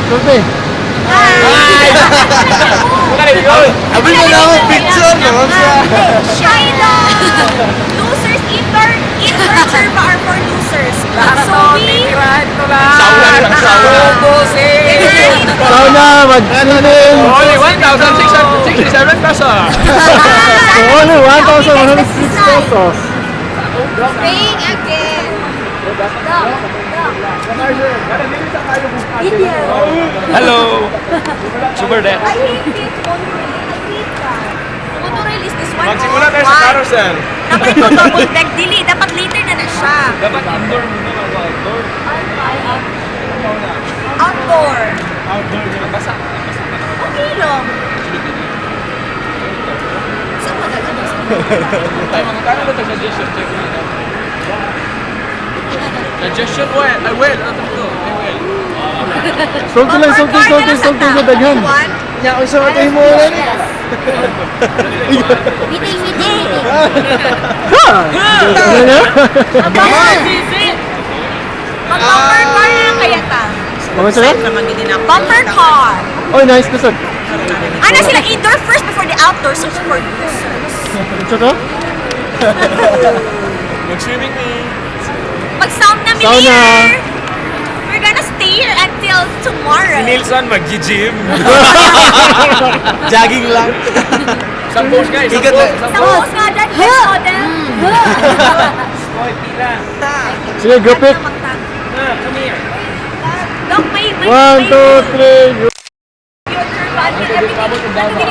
Sulti. Abis na lang ang picture, no? China! Losers, inverter ba are for losers? So we... Sauna, mag-swimming. Only 1,667 pesos. Only 1,106 pesos. Paying again. Hello. Super dead. I hate this monorail. I hate that. Monorail is this one. Magsimula tayo sa carousel. Dapat ito double deck. Dili. Dapat later na siya. Dapat indoor muna bago outdoor. Outdoor. Outdoor. Basa. Okay lang. Saan magagano? Ay, mga kano ba ito suggestion? Check mo na. Suggestion, well. I will. Ano ito? I will. Sulti lang, sulti sa daghan. Nya, kung sa matay mo na ni. Meeting. Ano na? Mag-bumper car na kaya ta. Mga sila? Bumper car. Oh, nice kusog. Ano sila? Indoor first before the outdoor. So for losers. Ito to? Mag-swimming me. Mag-sound na Sauna. here. We're gonna stay here until tomorrow. Nilsson, mag-gym. Jogging lang. Sa post, guys. Sa Ikat post. na. Sa Sa post. host nga dyan, let's go them. Boy, pila. Sige, gupit. Come here. Dok, may 1, 2, 3. your curve. Ano